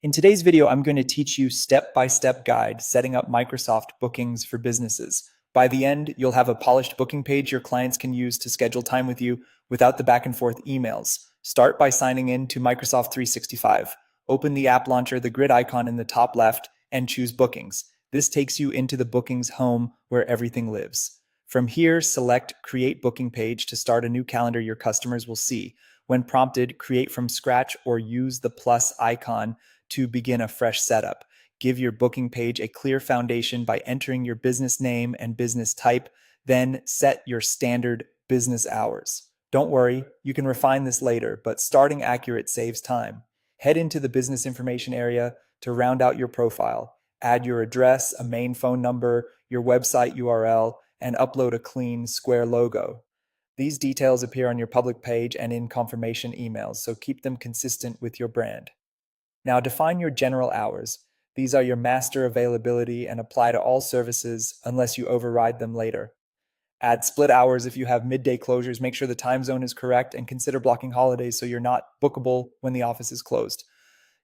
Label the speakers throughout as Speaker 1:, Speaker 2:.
Speaker 1: In today's video, I'm going to teach you step-by-step guide setting up Microsoft bookings for businesses. By the end, you'll have a polished booking page your clients can use to schedule time with you without the back and forth emails. Start by signing in to Microsoft 365. Open the app launcher, the grid icon in the top left, and choose Bookings. This takes you into the Bookings home where everything lives. From here, select Create Booking Page to start a new calendar your customers will see. When prompted, create from scratch or use the plus icon to begin a fresh setup. Give your booking page a clear foundation by entering your business name and business type, then set your standard business hours. Don't worry, you can refine this later, but starting accurate saves time. Head into the business information area to round out your profile. Add your address, a main phone number, your website URL, and upload a clean, square logo. These details appear on your public page and in confirmation emails, so keep them consistent with your brand. Now define your general hours. These are your master availability and apply to all services unless you override them later. Add split hours if you have midday closures. Make sure the time zone is correct and consider blocking holidays so you're not bookable when the office is closed.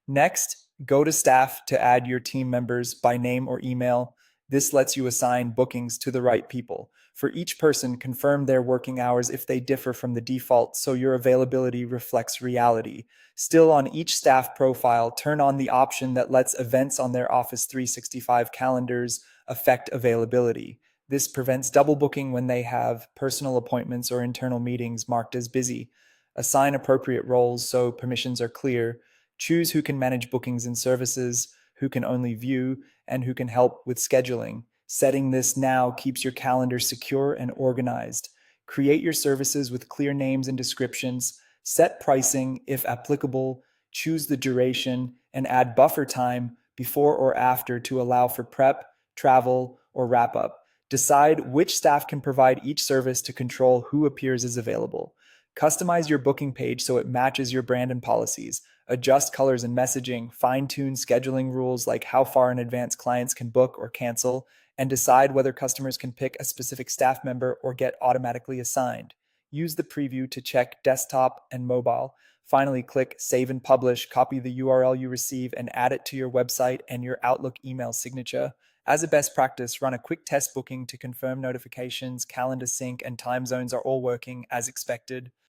Speaker 1: Next, go to staff to add your team members by name or email. This lets you assign bookings to the right people. For each person, confirm their working hours if they differ from the default so your availability reflects reality. Still, on each staff profile, turn on the option that lets events on their Office 365 calendars affect availability. This prevents double booking when they have personal appointments or internal meetings marked as busy. Assign appropriate roles so permissions are clear. Choose who can manage bookings and services, who can only view, and who can help with scheduling. Setting this now keeps your calendar secure and organized. Create your services with clear names and descriptions. Set pricing if applicable. Choose the duration and add buffer time before or after to allow for prep, travel, or wrap up. Decide which staff can provide each service to control who appears as available. Customize your booking page so it matches your brand and policies. Adjust colors and messaging, fine-tune scheduling rules like how far in advance clients can book or cancel, and decide whether customers can pick a specific staff member or get automatically assigned. Use the preview to check desktop and mobile. Finally, click Save and Publish, copy the URL you receive, and add it to your website and your Outlook email signature. As a best practice, run a quick test booking to confirm notifications, calendar sync, and time zones are all working as expected.